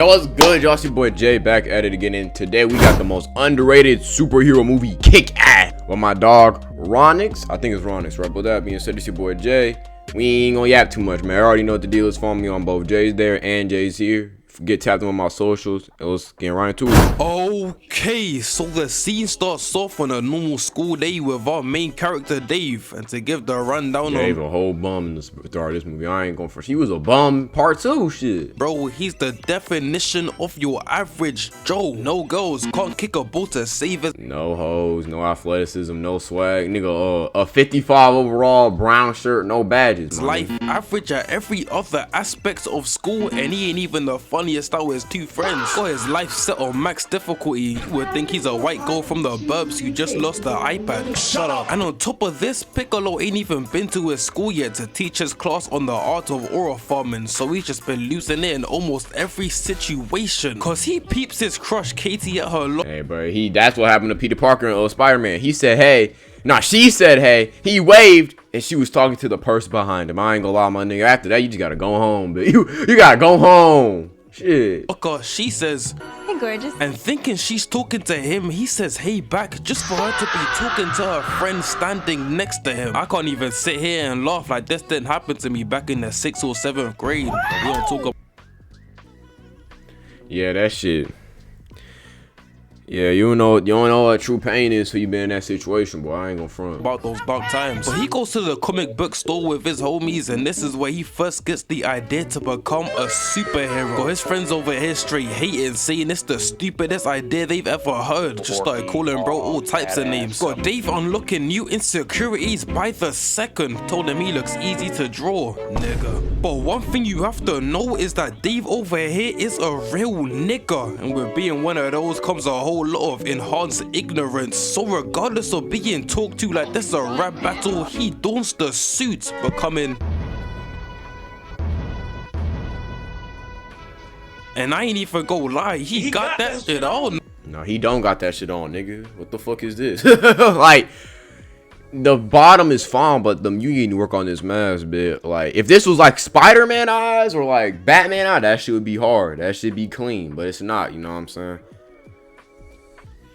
Yo, what's good, y'all? It's your boy Jay back at it again, and today we got the most underrated superhero movie, Kick Ass, with my dog Ronix. I think it's Ronix, right? But that being said, it's your boy Jay. We ain't gonna yap too much, man. I already know what the deal is. Follow me on both Jay's there and Jay's here. Get tapped in on my socials. It was getting right into it. Okay, so the scene starts off on a normal school day with our main character Dave, and to give the rundown Dave a whole bum in the start of this movie. I ain't going for. He was a bum. Part 2 shit. Bro, he's the definition of your average Joe. No girls, can't kick a ball to save it. No hoes, no athleticism, no swag. Nigga, a 55 overall, brown shirt, no badges. Life average at every other aspect of school, and he ain't even the funniest out with his two friends. Got his life set on max difficulty. You would think he's a white girl from the burbs who just lost the iPad. Shut up. And on top of this, Piccolo ain't even been to his school yet to teach his class on the art of aura farming, so he's just been losing it in almost every situation. Cause he peeps his crush Katie at her Hey bro, that's what happened to Peter Parker and Spider-Man. He said hey. Nah, she said hey. He waved and she was talking to the person behind him. I ain't gonna lie, my nigga. After that, you just gotta go home, but you gotta go home. Shit. She says, "Hey, gorgeous." And thinking she's talking to him, he says, "Hey," back, just for her to be talking to her friend standing next to him. I can't even sit here and laugh like this didn't happen to me back in the 6th or 7th grade. We don't talk about. Yeah, that shit. Yeah, you don't know what true pain is, so you been in that situation, boy. I ain't gonna front About those dark times. But he goes to the comic book store with his homies, and this is where he first gets the idea to become a superhero. Got his friends over here straight hating, saying it's the stupidest idea they've ever heard. Just started calling bro all types of names. Got Dave unlocking new insecurities by the second. Told him he looks easy to draw, nigga. But one thing you have to know is that Dave over here is a real nigga, and with being one of those comes a whole lot of enhanced ignorance. So regardless of being talked to like this a rap battle, he dons the suit, becoming. And I ain't even go lie, he got that shit on. No, he don't got that shit on, nigga. What the fuck is this? Like, the bottom is fine, but you need to work on this mask bit. Like, if this was like Spider-Man eyes or like Batman eyes, that shit would be hard. That should be clean, but it's not, you know what I'm saying?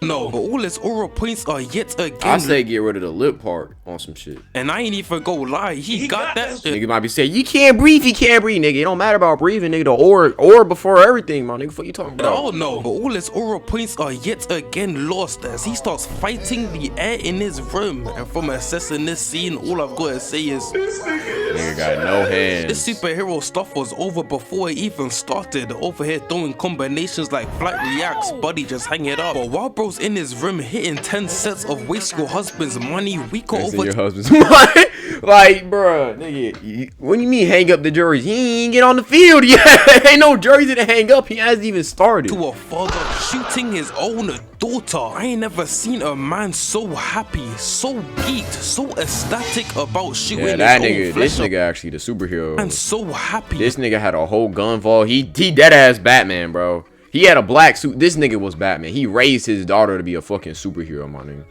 No, but all his aura points are yet again. I say get rid of the lip part on some shit. And I ain't even go lie, he got that shit. Nigga might be saying, you can't breathe, nigga. It don't matter about breathing, nigga. The aura before everything, my nigga. What you talking about? Oh no, but all his aura points are yet again lost as he starts fighting the air in his room. And from assessing this scene, all I've got to say is, nigga got no hands. This superhero stuff was over before it even started. Over here throwing combinations like flight reacts, buddy just hang it up. But while bro's in his room hitting 10 sets of waste your husband's money, we go over your husband's money. Like, bruh, nigga, what do you mean hang up the jerseys? He ain't get on the field yet. Ain't no jersey to hang up. He hasn't even started. To a father shooting his own daughter. I ain't never seen a man so happy, so geeked, so ecstatic about shooting that his nigga, own flesh. This nigga actually the superhero. And so happy. This nigga had a whole gun vault. He dead ass Batman, bro. He had a black suit. This nigga was Batman. He raised his daughter to be a fucking superhero, my nigga.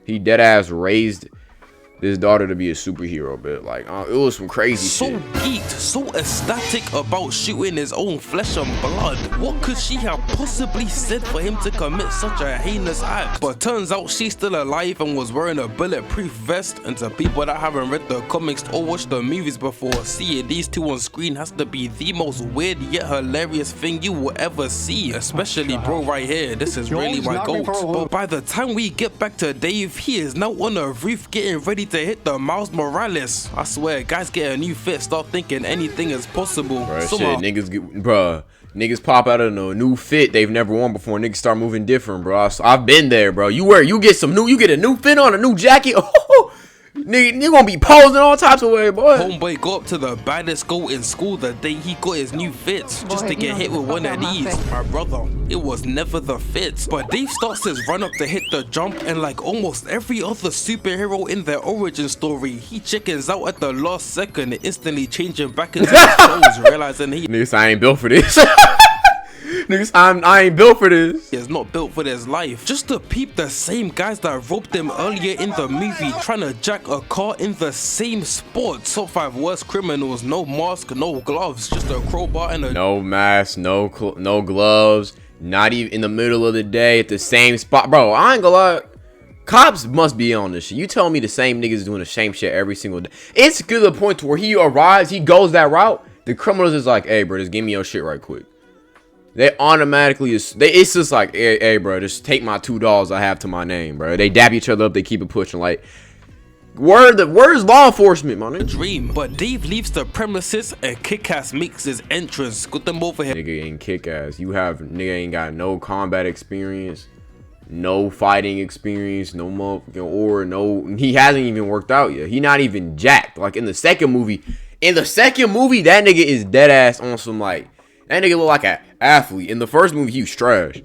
He dead ass raised this daughter to be a superhero, but like it was some crazy shit. So geeked, so ecstatic about shooting his own flesh and blood. What could she have possibly said for him to commit such a heinous act? But turns out she's still alive and was wearing a bulletproof vest. And to people that haven't read the comics or watched the movies before, seeing these two on screen has to be the most weird yet hilarious thing you will ever see. Especially bro right here. This is really my goat. But by the time we get back to Dave, he is now on a roof getting ready to hit the Miles Morales. I swear, guys get a new fit, start thinking anything is possible. Bruh, niggas pop out of a new fit they've never worn before. Niggas start moving different, bro. I've been there, bro. You get a new fit on, a new jacket. Oh, nigga, you gonna be posing all types of way, boy. Homeboy go up to the baddest girl in school the day he got his new fits, just to get hit with one of these. My brother, it was never the fits. But Dave starts his run up to hit the jump, and like almost every other superhero in their origin story, he chickens out at the last second, instantly changing back into his clothes, realizing he Niggas, I ain't built for this. Niggas, I ain't built for this. He is not built for this life. Just to peep the same guys that robbed him earlier in the movie trying to jack a car in the same spot. Top 5 worst criminals. No mask, no gloves, just a crowbar and a no mask, no gloves, not even in the middle of the day at the same spot. Bro, I ain't gonna lie. Cops must be on this shit. You telling me the same niggas doing the same shit every single day? It's to the point to where he arrives, he goes that route. The criminals is like, hey, bro, just give me your shit right quick. They automatically it's just like, hey, bro, just take my $2 I have to my name, bro. They dab each other up, they keep it pushing. Like, where's law enforcement, man? Dream. But Dave leaves the premises and Kick-Ass makes his entrance. Got them over here. Nigga ain't Kick-Ass. Nigga ain't got no combat experience, no fighting experience, no motherfucking no. He hasn't even worked out yet. He not even jacked. Like in the second movie, that nigga is dead ass on some like. That nigga look like an athlete. In the first movie, he was trash.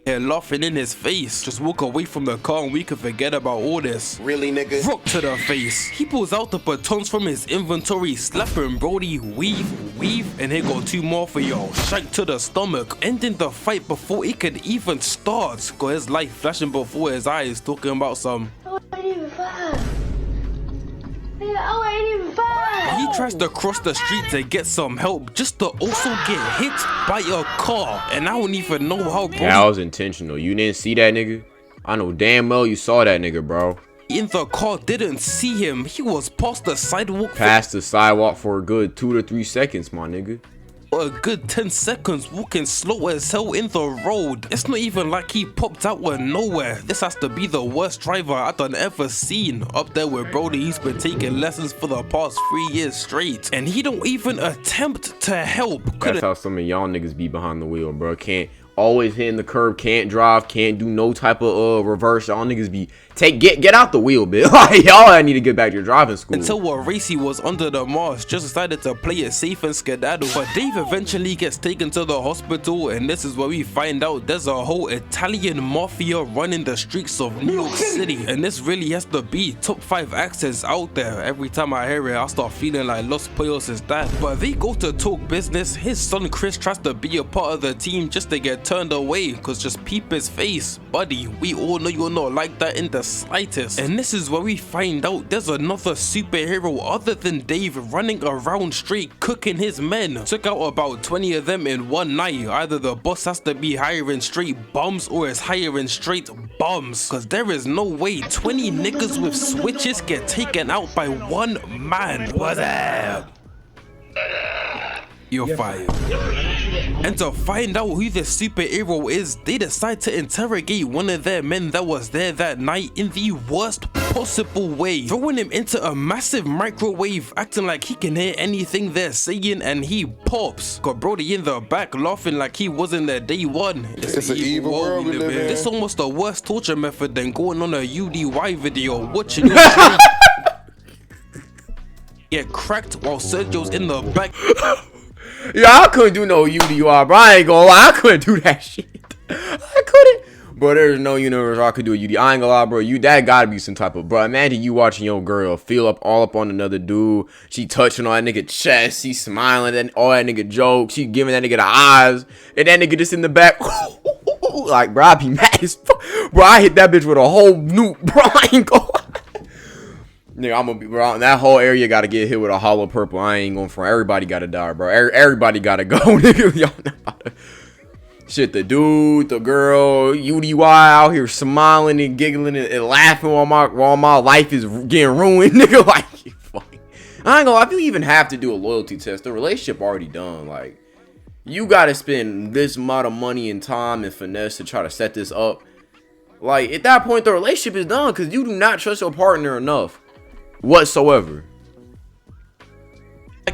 They're laughing in his face. Just walk away from the car and we can forget about all this. Really, nigga? Rock to the face. He pulls out the batons from his inventory, slapping Brody, weave, and he got 2 more for y'all. Shank to the stomach, ending the fight before it could even start. Got his life flashing before his eyes, talking about some. He tries to cross the street to get some help just to also get hit by a car. And I don't even know how Brody that was intentional. You didn't see that nigga? I know damn well you saw that nigga, bro. In the car didn't see him. He was past the sidewalk for a good 2 to 3 seconds, my nigga. A good 10 seconds walking slow as hell in the road. It's not even like he popped out of nowhere. This has to be the worst driver I done ever seen. Up there with Brody, he's been taking lessons for the past 3 years straight, and he don't even attempt to help. That's how some of y'all niggas be behind the wheel, bro. Can't always hitting the curb, can't drive, can't do no type of reverse. Y'all niggas be get out the wheel, bitch. Like, y'all need to get back to your driving school. Until what Racy was under the mask, just decided to play it safe and skedaddle. But Dave eventually gets taken to the hospital, and this is where we find out there's a whole Italian mafia running the streets of New York City. And this really has to be top 5 accents out there. Every time I hear it, I start feeling like Los Pollos is that. But they go to talk business. His son Chris tries to be a part of the team just to get turned away, cause just peep his face. Buddy, we all know you're not like that in the slightest. And this is where we find out there's another superhero other than Dave running around straight cooking his men. Took out about 20 of them in one night. Either the boss has to be hiring straight bums or is hiring straight bums, cause there is no way 20 niggas with switches get taken out by one man. What's up? You're fired. And to find out who this superhero is, they decide to interrogate one of their men that was there that night in the worst possible way, throwing him into a massive microwave, acting like he can hear anything they're saying, and he pops. Got Brody in the back laughing like he wasn't there day one. It's an evil world we live in. This almost a worse torture method than going on a UDY video, watching your street get cracked while Sergio's in the back. Yeah, I couldn't do no UDR, bro. I ain't gonna lie, I couldn't do that shit. I couldn't. Bro, there's no universe I could do a UDR. I ain't gonna lie, bro. That gotta be some type of, bro. Imagine you watching your girl feel all up on another dude. She touching on that nigga chest. She smiling and all that nigga jokes. She giving that nigga the eyes. And that nigga just in the back. Like, bro, I be mad as fuck. Bro, I hit that bitch with a whole nuke, bro. I ain't gonna lie. Nigga, I'm gonna be, bro, that whole area gotta get hit with a hollow purple. I ain't going for everybody gotta die, bro. Everybody gotta go, nigga. Y'all not about to... Shit, the dude, the girl, UDY out here smiling and giggling and laughing while my life is getting ruined, nigga. Like, you fucking... I ain't gonna lie, if you even have to do a loyalty test, the relationship already done. Like, you gotta spend this amount of money and time and finesse to try to set this up. Like, at that point, the relationship is done because you do not trust your partner enough. Whatsoever.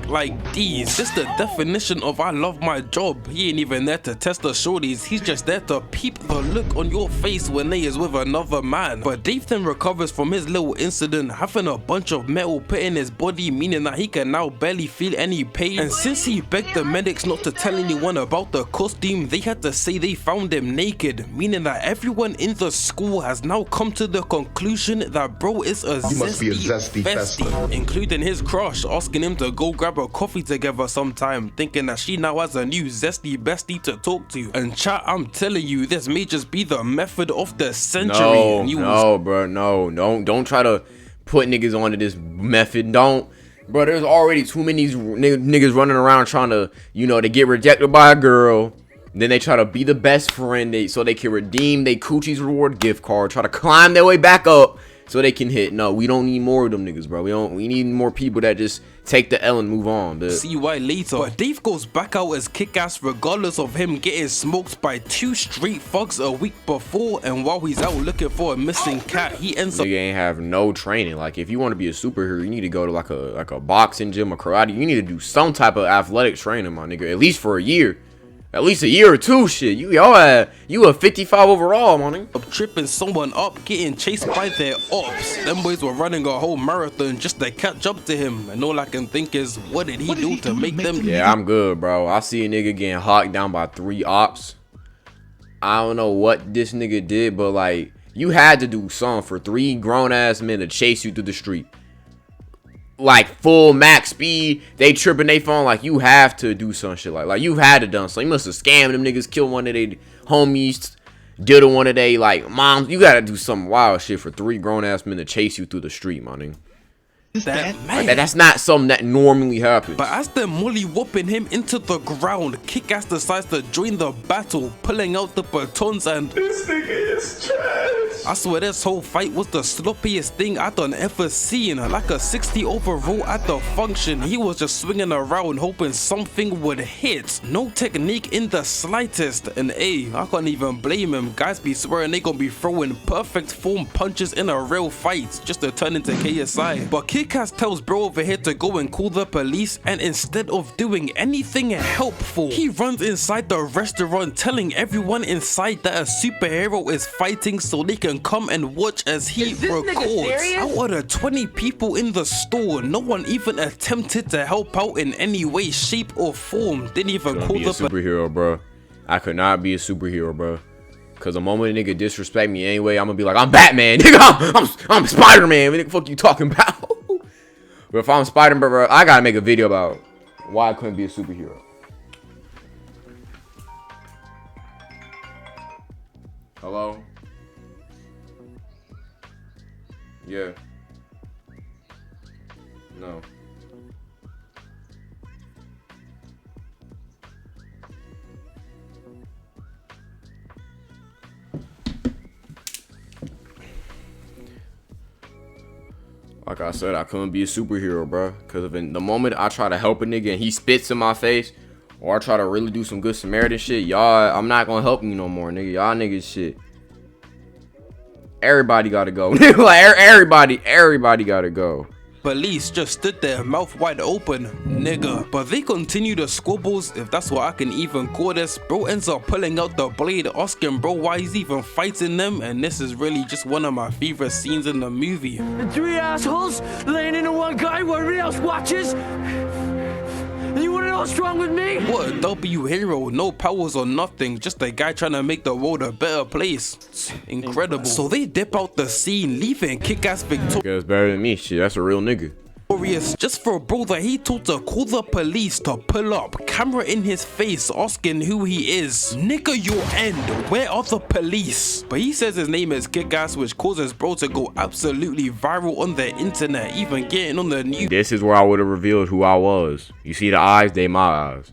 Like these, just the definition of I love my job. He ain't even there to test the shorties, he's just there to peep the look on your face when they is with another man. But Dave then recovers from his little incident, having a bunch of metal put in his body, meaning that he can now barely feel any pain. And since he begged the medics not to tell anyone about the costume, they had to say they found him naked, meaning that everyone in the school has now come to the conclusion that bro is a zesty festy, including his crush, asking him to go grab a coffee together sometime, thinking that she now has a new zesty bestie to talk to. And chat, I'm telling you, this may just be the method of the century. No, bro, no, don't try to put niggas onto this method. Don't, bro. There's already too many niggas running around trying to, you know, to get rejected by a girl. Then they try to be the best friend so they can redeem their coochie's reward gift card. Try to climb their way back up so they can hit. No, we don't need more of them niggas, bro. We need more people that just take the L and move on, dude. See why later. But Dave goes back out as kick-ass regardless of him getting smoked by 2 straight thugs a week before. And while he's out looking for a missing cat, he ends up... Nigga ain't have no training. Like, if you want to be a superhero, you need to go to like a boxing gym or karate. You need to do some type of athletic training, my nigga. At least for a year. At least a year or two, shit. You a 55 overall, man. Tripping someone up, getting chased by their ops. Them boys were running a whole marathon just to catch up to him. And all I can think is, what did he do to make them? Yeah, I'm good, bro. I see a nigga getting hawked down by 3 ops. I don't know what this nigga did, but like, you had to do something for 3 grown-ass men to chase you through the street. Like full max speed, they tripping they phone. Like, you have to do some shit like you had to done so. You must have scammed them niggas, killed one of their homies, did one of they like moms. You gotta do some wild shit for 3 grown-ass men to chase you through the street, my nigga. That's not something that normally happens. But as they're molly whooping him into the ground, Kick-Ass decides to join the battle, pulling out the batons, and This nigga is trash. I swear this whole fight was the sloppiest thing I done ever seen. Like a 60 overall at the function, he was just swinging around hoping something would hit. No technique in the slightest. And I can't even blame him. Guys be swearing they gonna be throwing perfect form punches in a real fight just to turn into KSI. But Kick-Ass tells bro over here to go and call the police, and instead of doing anything helpful, he runs inside the restaurant telling everyone inside that a superhero is fighting so they can come and watch as he records. Out of the 20 people in the store, no one even attempted to help out in any way, shape or form. Didn't even call the superhero, bro. I could not be a superhero, bro. Cause the moment a nigga disrespect me anyway, I'm gonna be like, I'm Batman, nigga. I'm Spider-Man. What the fuck you talking about? But if I'm Spider-Man, bro, I gotta make a video about why I couldn't be a superhero. Hello? Yeah. No. Like I said, I couldn't be a superhero, bro. Because the moment I try to help a nigga and he spits in my face, or I try to really do some good Samaritan shit, y'all, I'm not gonna help you no more, nigga. Y'all niggas shit. Everybody gotta go. Like, everybody gotta go. Police just stood there, mouth wide open, nigga. But they continue the squabbles, if that's what I can even call this. Bro ends up pulling out the blade, asking bro why he's even fighting them, and this is really just one of my favorite scenes in the movie. And 3 assholes laying into one guy while everybody else watches? And you wanna know what's wrong with me? What a W hero, no powers or nothing, just a guy trying to make the world a better place. It's incredible. So they dip out the scene, leaving Kick-Ass victorious. It's better than me, shit. That's a real nigga. Just for a bro that he told to call the police to pull up, camera in his face asking who he is. Nigga, your end, where are the police? But he says his name is Kick-Ass, which causes bro to go absolutely viral on the internet, even getting on the news. This is where I would have revealed who I was. You see the eyes, they my eyes.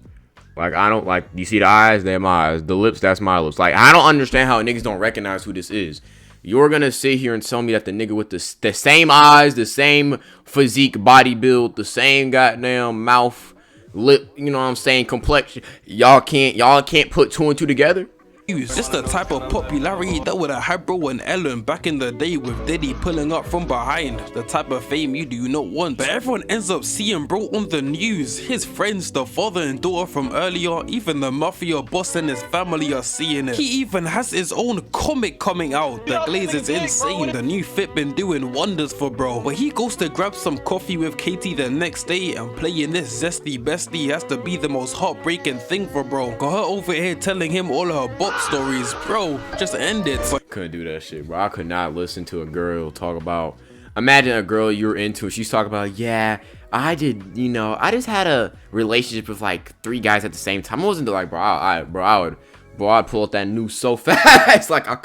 Like, I don't, like, you see the eyes, they're my eyes. The lips, that's my lips. Like, I don't understand how niggas don't recognize who this is. You're gonna sit here and tell me that the nigga with the same eyes, the same physique, body build, the same goddamn mouth, lip, you know what I'm saying, complexion, y'all can't put 2 and 2 together? Just the type of popularity that would have had bro and Ellen back in the day with Diddy pulling up from behind. The type of fame you do not want. But everyone ends up seeing bro on the news. His friends, the father and daughter from earlier, even the mafia boss and his family are seeing it. He even has his own comic coming out. The glaze is insane. The new fit been doing wonders for bro. But he goes to grab some coffee with Katie the next day, and playing this zesty bestie has to be the most heartbreaking thing for bro. Got her over here telling him all her bop stories. Bro, just end it. Couldn't do that shit, bro. I could not listen to a girl talk about, imagine a girl you're into, she's talking about, yeah, I just had a relationship with like 3 guys at the same time. I wasn't like, bro, I'd pull out that noose so fast. Like, I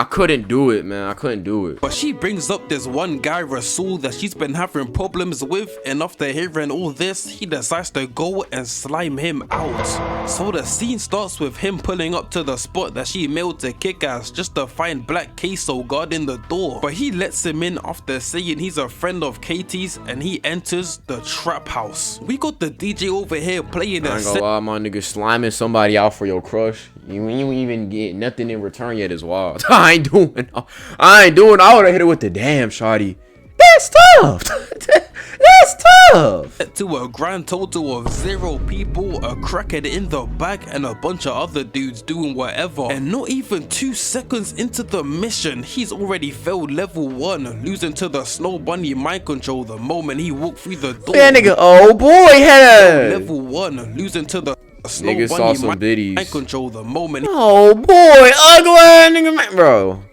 couldn't do it, man. I couldn't do it. But she brings up this one guy, Rasul, that she's been having problems with, and after hearing all this, he decides to go and slime him out. So the scene starts with him pulling up to the spot that she mailed to Kick-Ass just to find Black Queso guarding the door. But he lets him in after saying he's a friend of Katie's, and he enters the trap house. We got the DJ over here playing I ain't gonna lie, my nigga, sliming somebody out for your crush. You even get nothing in return yet is wild. I ain't doing. I would've hit it with the damn shawty. That's tough. That's tough. To a grand total of 0 people, a crackhead in the back, and a bunch of other dudes doing whatever. And not even 2 seconds into the mission, he's already failed level 1, losing to the Snow Bunny mind control the moment he walked through the door. That nigga, oh boy, had level 1, losing to the Snow nigga Bunny saw some biddies. mind control the moment. Oh boy, ugly nigga, man, bro.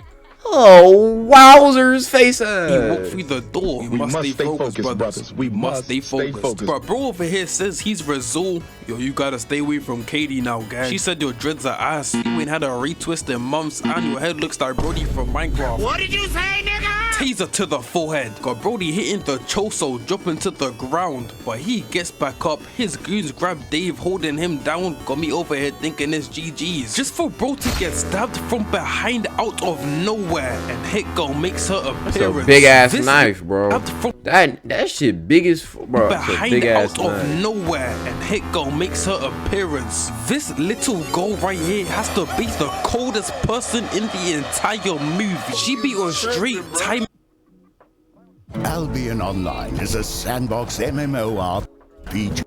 Oh, wowzers, face ass. He walked through the door. We must stay focused, brothers. We must stay focused. But bro over here says he's Razul. Yo, you gotta stay away from Katie now, gang. She said your dreads are ass. You ain't had a retwist in months, and your head looks like Brody from Minecraft. What did you say, nigga? Taser to the forehead. Got Brody hitting the choso, dropping to the ground. But he gets back up. His goons grab Dave, holding him down. Got me over here thinking it's GG's. Just for bro to get stabbed from behind out of nowhere. And Hit Girl makes her appearance. That's a big ass knife, bro. That shit big as bro. Behind big out of nowhere, and Hit Girl makes her appearance. This little girl right here has to be the coldest person in the entire movie. She be on straight time. Albion Online is a sandbox MMORPG.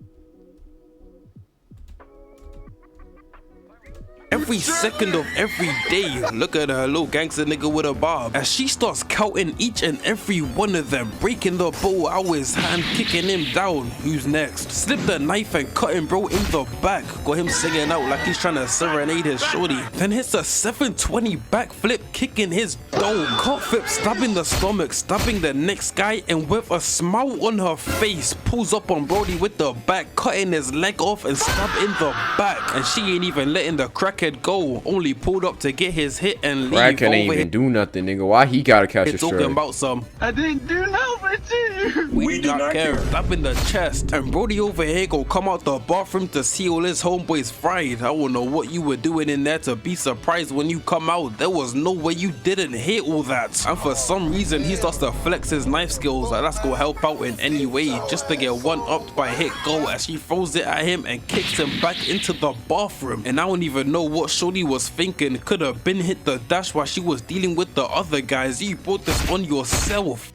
Every second of every day. Look at her little gangster nigga with a bob. As she starts counting each and every one of them, breaking the bow out his hand, kicking him down. Who's next? Slip the knife and cutting bro in the back. Got him singing out like he's trying to serenade his shorty. Then hits a 720 backflip, kicking his dome. Cut flip, stabbing the stomach, stabbing the next guy, and with a smile on her face, pulls up on Brody with the back, cutting his leg off and stab in the back. And she ain't even letting the crackhead go, only pulled up to get his hit and leave. Crackhead ain't even do nothing, nigga. Why he gotta catch a talking strike? About some I didn't do nothing to you. we do not care. Slap in the chest. And Brody over here go come out the bathroom to see all his homeboys fried. I don't know what you were doing in there to be surprised when you come out. There was no way you didn't hit all that. And for some reason he starts to flex his knife skills. Like that's gonna help out in any way, just to get one upped by Hit Go as she throws it at him and kicks him back into the bathroom. And I don't even know what shorty was thinking. Could have been hit the dash while she was dealing with the other guys. You brought this on yourself.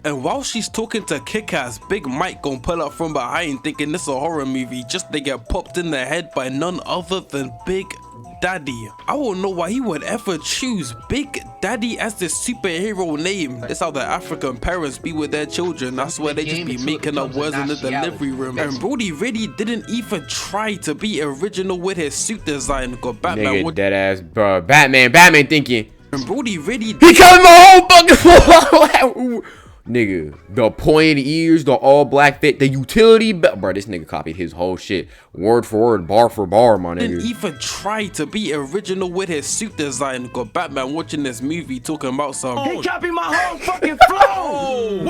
And while she's talking to Kick-Ass, Big Mike gon' pull up from behind thinking this a horror movie just to get popped in the head by none other than Big Daddy. I don't know why he would ever choose Big Daddy as the superhero name. That's how the African parents be with their children. That's why they just be making up words in the delivery room. And Brody really didn't even try to be original with his suit design. Got Batman Nigga, dead ass, bro. Batman thinking. And Brody really He covered my whole fucking nigga, the pointed ears, the all black fit, the utility belt. Bro, this nigga copied his whole shit word for word, bar for bar, my nigga. Didn't even try to be original with his suit design. Got Batman watching this movie talking about some. He copied my whole fucking flow.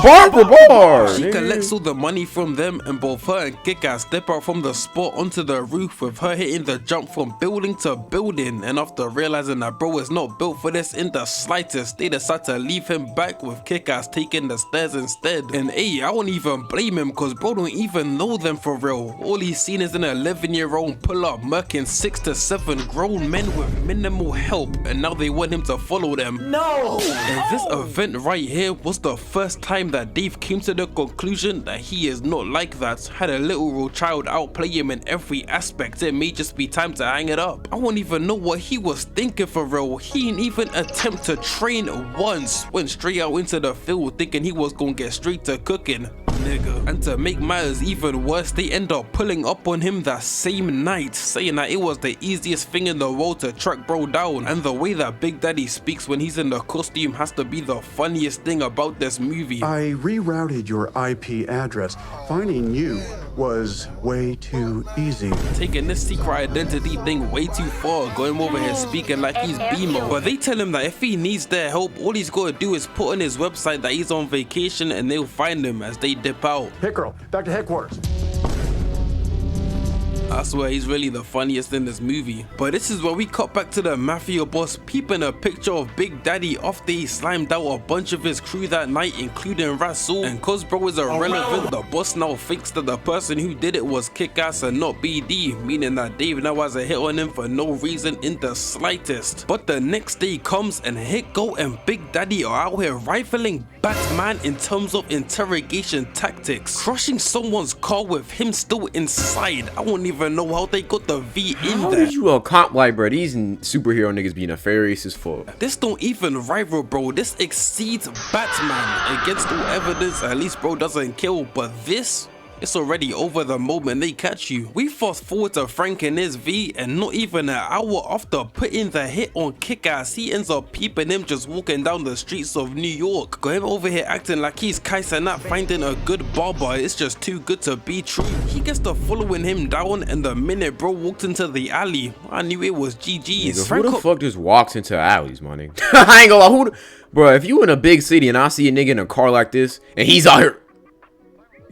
Bar for bar. She nigga. collects all the money from them, and both her and Kick-Ass step out from the spot onto the roof, with her hitting the jump from building to building. And after realizing that bro is not built for this in the slightest, they decide to leave him back, with Kick-Ass taking the stairs instead. And hey, I won't even blame him, cause bro don't even know them for real. All he's seen is an 11-year-old pull up murking 6 to 7 grown men with minimal help, and now they want him to follow them. No! And this event right here was the first time that Dave came to the conclusion that he is not like that. Had a literal child outplay him in every aspect. It may just be time to hang it up. I won't even know what he was thinking for real. He didn't even attempt to train once. Went straight out into the field thinking he was gonna get straight to cooking. nigga. And to make matters even worse, they end up pulling up on him that same night, saying that it was the easiest thing in the world to track bro down. And the way that Big Daddy speaks when he's in the costume has to be the funniest thing about this movie. I rerouted your IP address. Finding you was way too easy. Taking this secret identity thing way too far, going over here speaking like he's BMO. But they tell him that if he needs their help, all he's got to do is put on his website that he's on vacation and they'll find him as they dip out. Hit girl, back to headquarters. I swear he's really the funniest in this movie. But this is where we cut back to the mafia boss peeping a picture of Big Daddy after he slimed out a bunch of his crew that night, including Rasul. And cause bro is irrelevant, the boss now thinks that the person who did it was Kick-Ass and not BD, meaning that Dave now has a hit on him for no reason in the slightest. But the next day comes and Hit Go and Big Daddy are out here rifling Batman in terms of interrogation tactics, crushing someone's car with him still inside. I won't even know how they got the V in How there. did you comp like, bro? These superhero niggas be nefarious as fuck. This don't even rival, bro. This exceeds Batman. Against all evidence, at least bro doesn't kill, but this, it's already over the moment they catch you. We fast forward to Frank and his V, and not even an hour after putting the hit on Kick-Ass, he ends up peeping him just walking down the streets of New York. Got him over here acting like he's Kaiser not finding a good barber. It's just too good to be true. He gets to following him down, and the minute bro walked into the alley, I knew it was GG's. Nigga, who the fuck just walks into alleys, my nigga? I ain't gonna lie, bro, if you in a big city and I see a nigga in a car like this, and he's out here,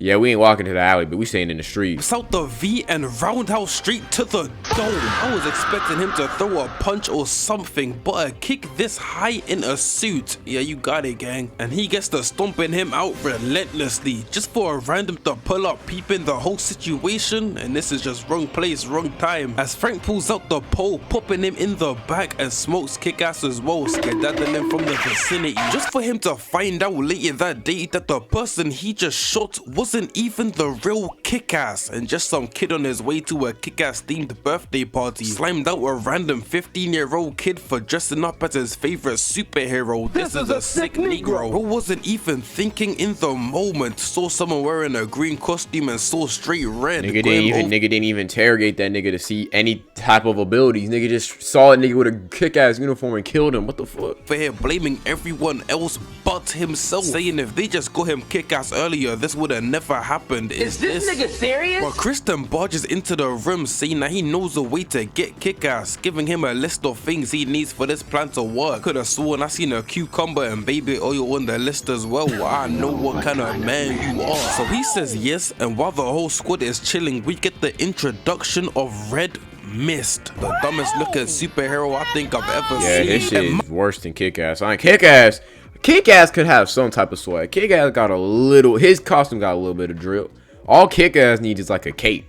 yeah, we ain't walking to the alley, but we staying in the street. South the V and roundhouse straight to the dome. I was expecting him to throw a punch or something, but a kick this high in a suit. Yeah, you got it, gang. And he gets to stomping him out relentlessly, just for a random to pull up peeping the whole situation. And this is just wrong place, wrong time. As Frank pulls out the pole, popping him in the back and smokes Kick-Ass as well, skedaddling him from the vicinity. Just for him to find out later that day that the person he just shot wasn't even the real Kick-Ass, and just some kid on his way to a Kick-Ass themed birthday party. Slimed out a random 15-year-old kid for dressing up as his favorite superhero. This is a sick Negro. Bro wasn't even thinking in the moment. Saw someone wearing a green costume and saw straight red. Nigga didn't even interrogate that nigga to see any type of abilities. Nigga just saw a nigga with a Kick-Ass uniform and killed him. What the fuck? For here blaming everyone else but himself, saying if they just got him Kick-Ass earlier, this would have never happened. Is this nigga serious? But Kristen barges into the room saying that he knows a way to get Kick-Ass, giving him a list of things he needs for this plan to work. Could have sworn I seen a cucumber and baby oil on the list as well. I know what kind of man you are. So he says yes, and while the whole squad is chilling, we get the introduction of Red Mist, the dumbest looking superhero I think I've ever seen. Yeah, this shit is worse than Kick-Ass. I ain't Kick-Ass could have some type of swag. Kick-Ass got a little, his costume got a little bit of drip. All Kick-Ass needs is like a cape.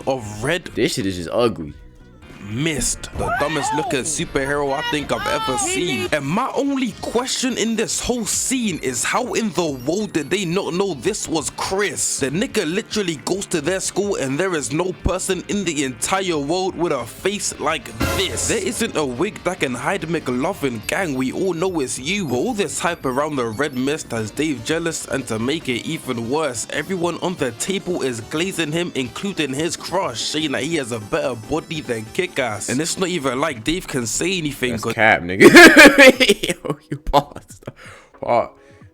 Of Red This shit is just ugly. Mist, the dumbest looking superhero I think I've ever seen. And my only question in this whole scene is how in the world did they not know this was Chris? The nigga literally goes to their school and there is no person in the entire world with a face like this. There isn't a wig that can hide McLovin. Gang, we all know it's you. But all this hype around the Red Mist has Dave jealous, and to make it even worse, everyone on the table is glazing him, including his crush, saying that he has a better body than Kick-Ass. And it's not even like Dave can say anything. That's cap, nigga. Yo, you paused.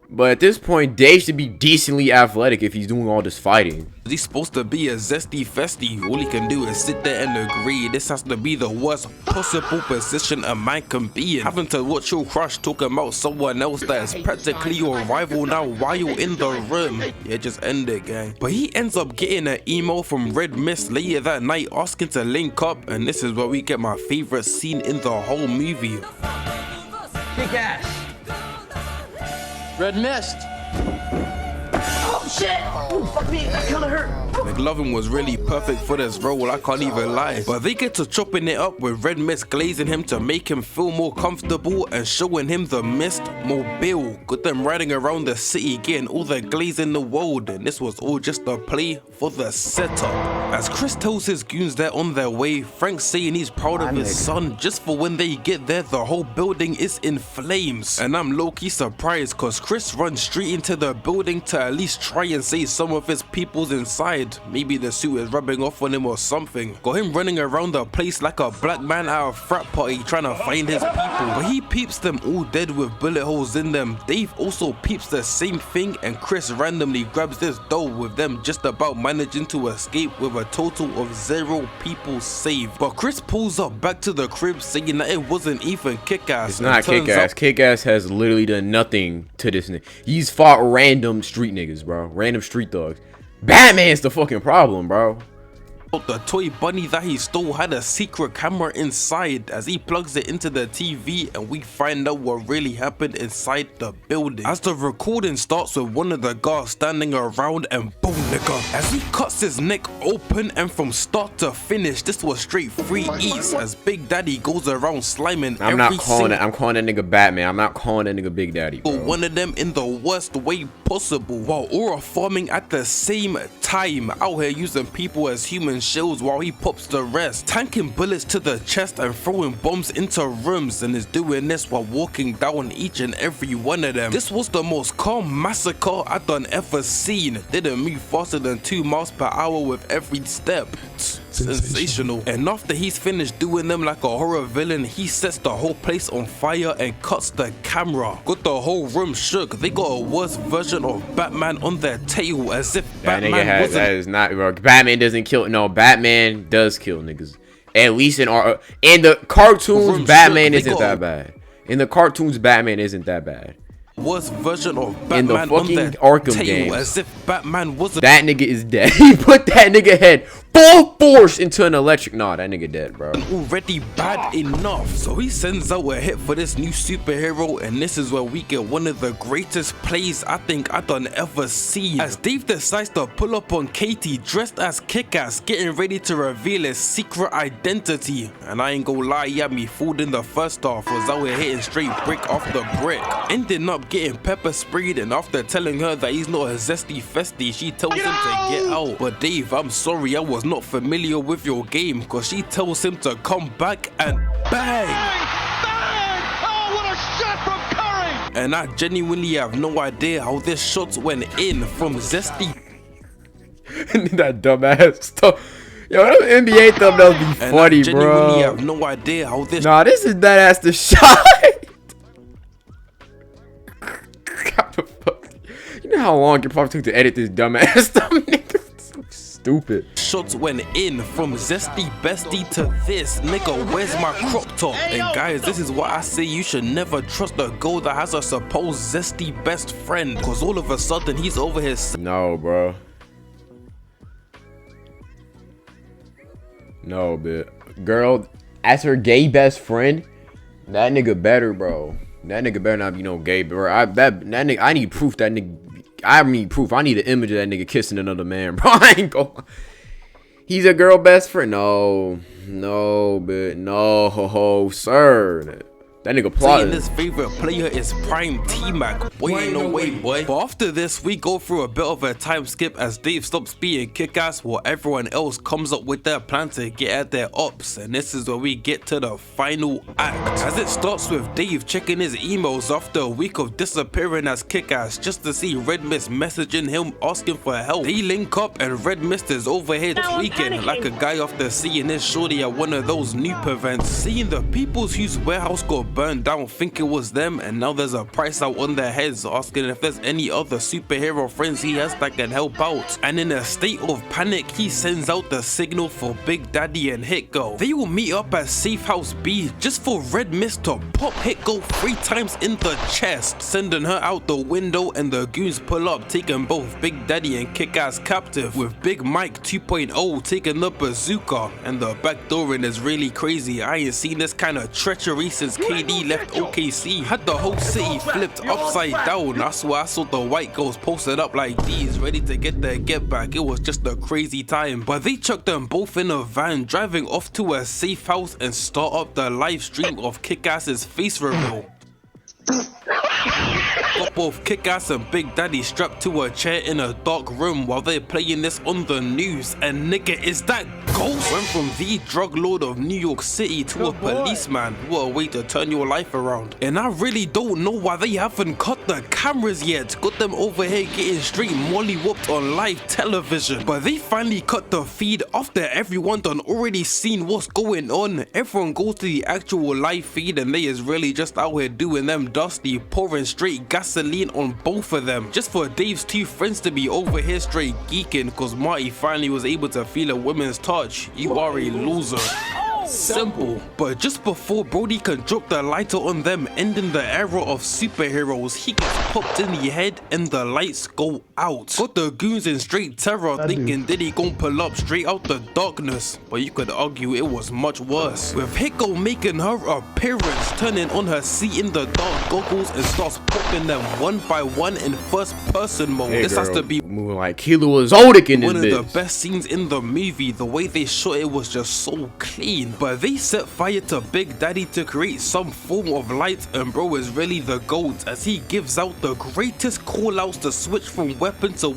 But at this point, Dave should be decently athletic if he's doing all this fighting. He's supposed to be a zesty festy. All he can do is sit there and agree. This has to be the worst possible position a man can be in. Having to watch your crush talk about someone else that is practically your rival now while you're in the room. Yeah, just end it, gang. But he ends up getting an email from Red Mist later that night asking to link up. And this is where we get my favorite scene in the whole movie. Kick-Ass. Red Mist. Oh shit! Oh fuck me, that kinda hurt. McLovin was really perfect for this role, I can't even lie. But they get to chopping it up with Red Mist glazing him to make him feel more comfortable and showing him the Mist mobile. Got them riding around the city getting all the glaze in the world, and this was all just a play for the setup. As Chris tells his goons they're on their way, Frank's saying he's proud of his son just for when they get there the whole building is in flames. And I'm low-key surprised cause Chris runs straight into the building to at least try and save some of his peoples inside. Maybe the suit is rubbing off on him or something. Got him running around the place like a black man at a frat party trying to find his people. But he peeps them all dead with bullet holes in them. Dave also peeps the same thing, and Chris randomly grabs this dough with them just about managing to escape with a total of 0 people saved. But Chris pulls up back to the crib saying that it wasn't even Kick-Ass. It's not Kick-Ass. Kick-Ass has literally done nothing to this nigga. He's fought random street niggas, bro. Random street thugs. Batman's the fucking problem, bro. The toy bunny that he stole had a secret camera inside. As he plugs it into the TV, and we find out what really happened inside the building. As the recording starts with one of the guards standing around, and boom nigga, as he cuts his neck open, and from start to finish this was straight free eats as Big Daddy goes around sliming I'm calling that nigga Batman. I'm not calling that nigga Big Daddy, bro. One of them in the worst way possible, while Aura farming at the same time, out here using people as human shields while he pops the rest, tanking bullets to the chest and throwing bombs into rooms, and is doing this while walking down each and every one of them. This was the most calm massacre I done ever seen. Didn't move faster than 2 miles per hour with every step. Sensational. And after he's finished doing them like a horror villain, he sets the whole place on fire and cuts the camera. Got the whole room shook. They got a worse version of Batman on their tail, as if Batman wasn't. That is not, bro. Batman doesn't kill. No, Batman does kill niggas. At least in the cartoons, Batman isn't that bad. In the cartoons, Batman isn't that bad. Worst version of Batman in the fucking on their Arkham tail, games, as if Batman wasn't. That nigga is dead. He put that nigga head full force into an electric. Nah, that nigga dead, bro. Already bad enough. So he sends out a hit for this new superhero, and this is where we get one of the greatest plays I think I done ever seen. As Dave decides to pull up on Katie dressed as Kick-Ass, getting ready to reveal his secret identity. And I ain't gonna lie, he had me fooled in the first half. Was out here hitting straight brick off the brick, ending up getting pepper sprayed, and after telling her that he's not a zesty festy, she tells him to get out. But Dave, I'm sorry, I was not familiar with your game, cause she tells him to come back and bang! Oh, what a shot from Curry! And I genuinely have no idea how this shot went in from Zesty. That dumbass stuff. Yo, them NBA thumbnails be funny, bro. I genuinely have no idea how this. Nah, this is that ass the shot. You know how long it probably took to edit this dumbass stuff, nigga? So stupid. Shots went in from Zesty Bestie to this. Nigga, where's my crop top? And guys, this is why I say you should never trust a girl that has a supposed Zesty best friend. Cause all of a sudden he's over here. No, bro. No, but girl, as her gay best friend, that nigga better, bro. That nigga better not be no gay, bro. That nigga, I need proof that nigga. I need proof. I need an image of that nigga kissing another man, bro. I ain't going. He's a girl best friend. No, but no, sir. That nigga plotted. His favorite player is Prime T-Mac. Boy, ain't no way, boy. But after this, we go through a bit of a time skip as Dave stops being Kick-Ass while everyone else comes up with their plan to get at their ops. And this is where we get to the final act. As it starts with Dave checking his emails after a week of disappearing as Kick-Ass just to see Red Mist messaging him asking for help. They link up and Red Mist is over here tweaking like a guy after seeing his shorty at one of those Noop events. Seeing the peoples whose warehouse got burned down think it was them, and now there's a price out on their heads asking if there's any other superhero friends he has that can help out. And in a state of panic, he sends out the signal for Big Daddy and Hit-Go. They will meet up at Safe House B just for Red Mist to pop Hit-Go 3 times in the chest, sending her out the window, and the goons pull up taking both Big Daddy and Kick-Ass captive, with Big Mike 2.0 taking the bazooka. And the backdooring is really crazy. I ain't seen this kind of treachery since KD KD left OKC, had the whole city flipped upside down. I swear I saw the white girls posted up like these, ready to get their get back. It was just a crazy time. But they chucked them both in a van, driving off to a safe house and start up the live stream of Kick-Ass's face reveal. Got both Kick-Ass and Big Daddy strapped to a chair in a dark room while they're playing this on the news. And nigga, is that Ghost? Went from the drug lord of New York City to a policeman. What a way to turn your life around. And I really don't know why they haven't cut the cameras yet. Got them over here getting straight molly whooped on live television. But they finally cut the feed after everyone done already seen what's going on. Everyone goes to the actual live feed and they is really just out here doing them dusty, pouring straight gasoline on both of them. Just for Dave's two friends to be over here straight geeking cause Marty finally was able to feel a woman's touch. You are a loser. Simple. But just before Brody can drop the lighter on them, ending the era of superheroes, he gets popped in the head and the lights go out. Got the goons in straight terror, thinking Diddy gon' pull up straight out the darkness. But you could argue it was much worse, with Hiko making her appearance, turning on her see in the dark goggles and starts popping them one by one in first person mode. Hey, this girl, has to be moving like Kilo Zodic in this one of bitch. the best scenes in the movie. The way they shot it was just so clean. But they set fire to Big Daddy to create some form of light, and bro is really the GOAT as he gives out the greatest call outs to switch from weapon to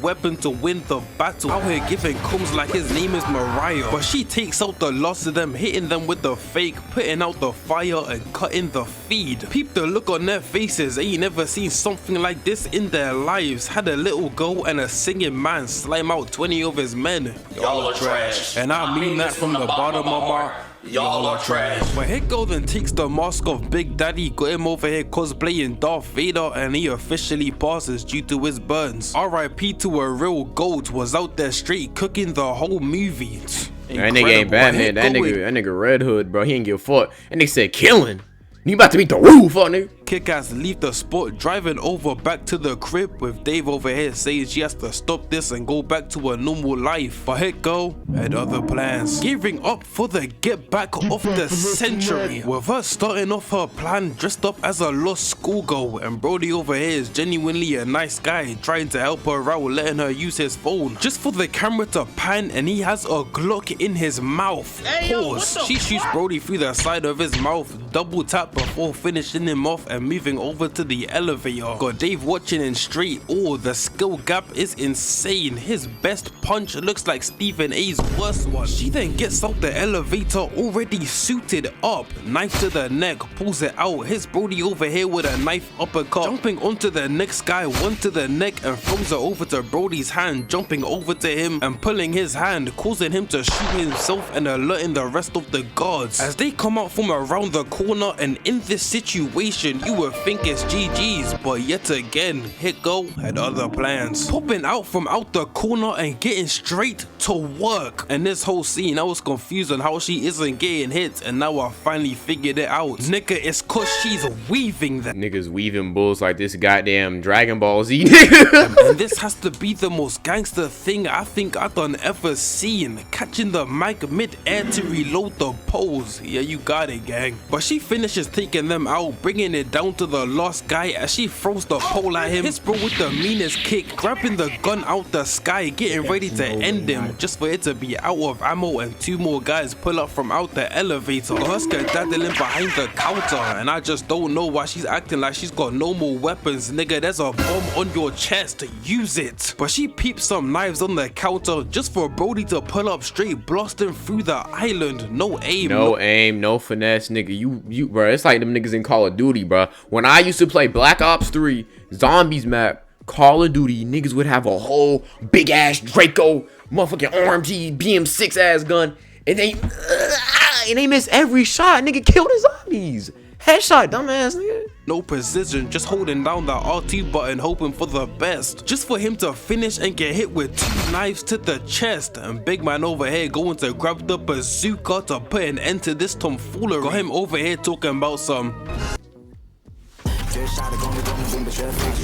win the battle. Out here giving combs like his name is Mariah, but she takes out the loss of them, hitting them with the fake, putting out the fire and cutting the feed. Peep the look on their faces, they ain't never seen something like this in their lives. Had a little girl and a singing man slime out 20 of his men. Y'all are trash. And I mean that from the bottom of my Y'all are trash. But Hiko then takes the mask of Big Daddy, got him over here cosplaying Darth Vader, and he officially passes due to his burns. RIP to a real GOAT, was out there straight cooking the whole movie. That nigga ain't Batman. That nigga Red Hood, bro. He ain't give a fuck. And they said killing. You about to beat the roof, fuck nigga. Kick-Ass leave the spot, driving over back to the crib, with Dave over here saying she has to stop this and go back to a normal life. But Hiko had other plans, gearing up for the get back of the century, with her starting off her plan dressed up as a lost schoolgirl. And Brody over here is genuinely a nice guy, trying to help her out, letting her use his phone just for the camera to pan, and he has a Glock in his mouth. Pause. She shoots Brody through the side of his mouth, double tap before finishing him off and moving over to the elevator. Got Dave watching in straight awe. The skill gap is insane. His best punch looks like Stephen A's worst one. She then gets out the elevator already suited up, knife to the neck, pulls it out, hits Brody over here with a knife uppercut, jumping onto the next guy, one to the neck, and throws it over to Brody's hand, jumping over to him and pulling his hand, causing him to shoot himself and alerting the rest of the guards. As they come out from around the corner, and in this situation you would think it's GG's, but yet again Hiko had other plans, popping out from out the corner and getting straight to work. And this whole scene I was confused on how she isn't getting hit, and now I finally figured it out. Nigga, it's cause she's weaving them. Niggas weaving bulls like this goddamn Dragon Ball Z nigga. And this has to be the most gangster thing I think I done ever seen, catching the mic mid-air to reload the pose. Yeah, you got it, gang. But she finishes taking them out, bringing it down to the last guy as she throws the pole at him. Hits bro with the meanest kick, grabbing the gun out the sky, getting ready to end him, just for it to be out of ammo, and two more guys pull up from out the elevator. Her skedaddling behind the counter, and I just don't know why she's acting like she's got no more weapons. Nigga, there's a bomb on your chest, use it. But she peeps some knives on the counter just for Brody to pull up straight, blasting through the island. No aim, no aim, no finesse, nigga. You bro, it's like them niggas in Call of Duty, bro. When I used to play Black Ops 3 Zombies map, Call of Duty, niggas would have a whole big ass Draco motherfucking RMG BM6 ass gun, and they miss every shot. Nigga killed the zombies. Headshot, dumbass nigga. No precision, just holding down the RT button, hoping for the best, just for him to finish and get hit with two knives to the chest. And big man over here going to grab the bazooka to put an end to this tomfoolery. Got him over here talking about some.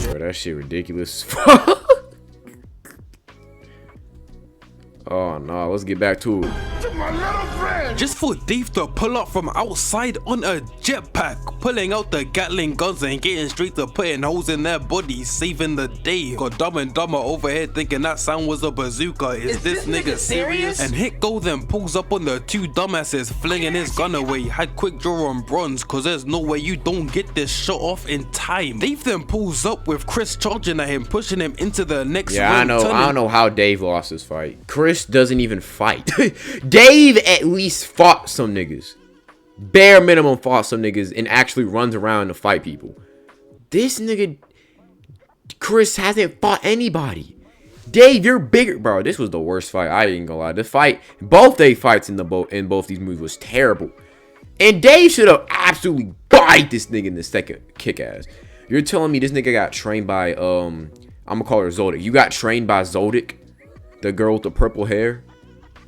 Bro, that shit ridiculous as fuck. Oh no, let's get back to it. Just for Dave to pull up from outside on a jetpack, pulling out the Gatling guns and getting straight to putting holes in their bodies, saving the day. Got Dumb and Dumber over here thinking that sound was a bazooka. Is this nigga serious? And Hit-Go then pulls up on the two dumbasses, flinging his gun away. Had quick draw on bronze, cause there's no way you don't get this shot off in time. Dave then pulls up with Chris charging at him, pushing him into the next Yeah, ring, I know. turning- I don't know how Dave lost his fight. Chris doesn't even fight. Dave at least fought some niggas. Bare minimum fought some niggas and actually runs around to fight people. This nigga, Chris, hasn't fought anybody. Dave, you're bigger, bro. This was the worst fight. I ain't gonna lie. The fight, both they fights in both these movies was terrible. And Dave should have absolutely bite this nigga in the second kick ass. You're telling me this nigga got trained by I'm gonna call her Zodic. You got trained by Zodic, the girl with the purple hair.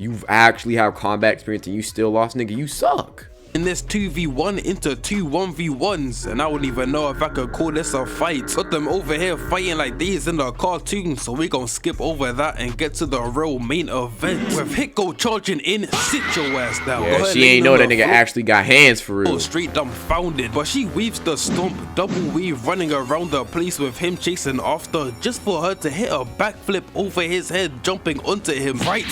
You actually have combat experience and you still lost, nigga. You suck. in this 2v1 into 2 1v1s, and I wouldn't even know if I could call this a fight. Got them over here fighting like these in the cartoon, so we gon' skip over that and get to the real main event. With Hit-Go charging in, sit your ass down. Yeah, she ain't know that nigga actually got hands for real. Straight dumbfounded, but she weaves the stomp, double weave, running around the place with him chasing after, just for her to hit a backflip over his head, jumping onto him. Right,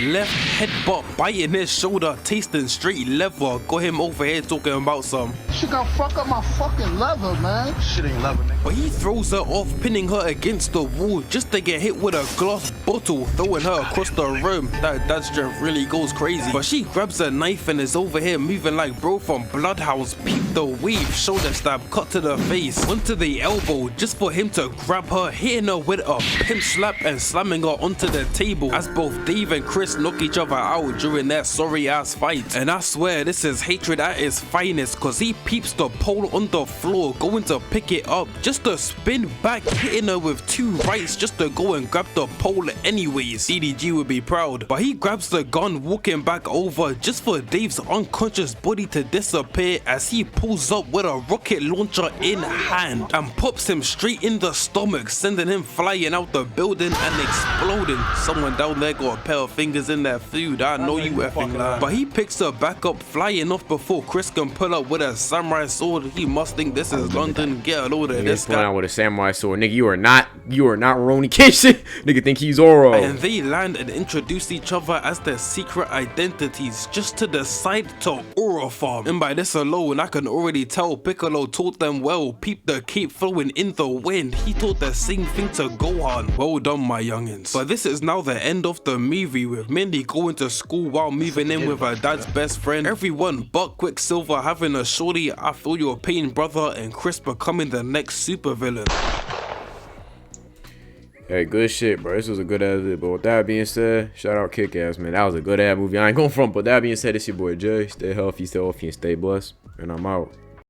left, headbutt, biting his shoulder, tasting straight leather. Got him over here talking about some She gon' fuck up my fucking leather, man. Shit ain't leather, nigga. but he throws her off, pinning her against the wall just to get hit with a glass bottle, throwing her across the room. That strength really goes crazy. But she grabs a knife and is over here moving like bro from Bloodhouse. Peep the weave, shoulder stab, cut to the face, onto the elbow, just for him to grab her, hitting her with a pimp slap and slamming her onto the table. As both Dave and Chris knock each other out during their sorry ass fight. And I swear this is hatred at its finest, cause he peeps the pole on the floor, going to pick it up, just to spin back, hitting her with two rights just to go and grab the pole anyways. CDG would be proud, but he grabs the gun, walking back over just for Dave's unconscious body to disappear as he pulls up with a rocket launcher in hand and pops him straight in the stomach, sending him flying out the building and exploding. Someone down there got a pair of fingers in their food, I know you effing lying. But he picks her back up, flying off before Chris can pull up with a samurai sword. He must think this is London. Get a load of this guy. Out with a samurai sword, nigga. You are not Roni Kishin. Nigga think he's Zoro. And they land and introduce each other as their secret identities, just to decide to aura farm. And by this alone, I can already tell Piccolo taught them well. Peep the cape flowing in the wind. He taught the same thing to Gohan. Well done, my youngins. But this is now the end of the movie, with Mindy going to school while moving in with her dad's best friend. Everyone but Quicksilver having a shorty, I feel your pain, brother, and Chris becoming the next supervillain. Hey, good shit, bro. This was a good ass vid. But with that being said, shout out Kick-Ass, man. That was a good ass movie. I ain't going front. But that being said, it's your boy Jay. Stay healthy, and stay blessed. And I'm out.